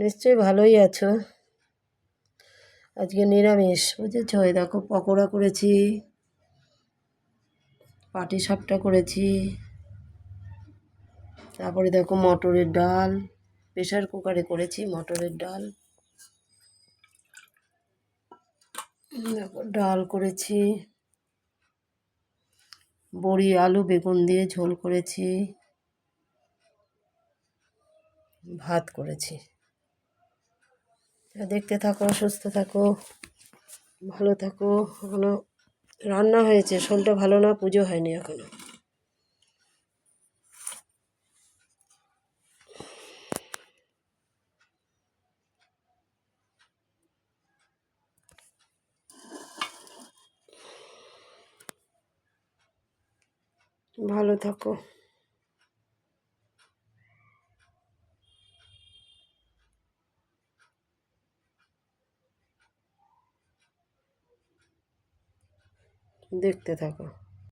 নিশ্চয়ই ভালোই আছো। আজকে নিরামিষ বুঝেছ। এই দেখো পকোড়া করেছি, পাটিসাপটা করেছি, তারপরে দেখো মটরের ডাল, প্রেশার কুকারে করেছি মটরের ডাল। দেখো ডাল করেছি, বড়ি আলু বেগুন দিয়ে ঝোল করেছি, ভাত করেছি। দেখতে থাকো, সুস্থ থাকো, ভালো থাকো। এখনো রান্না হয়েছে, শরীরটা ভালো না, পুজো হয়নি এখনো। ভালো থাকো। দেখতে থাকো।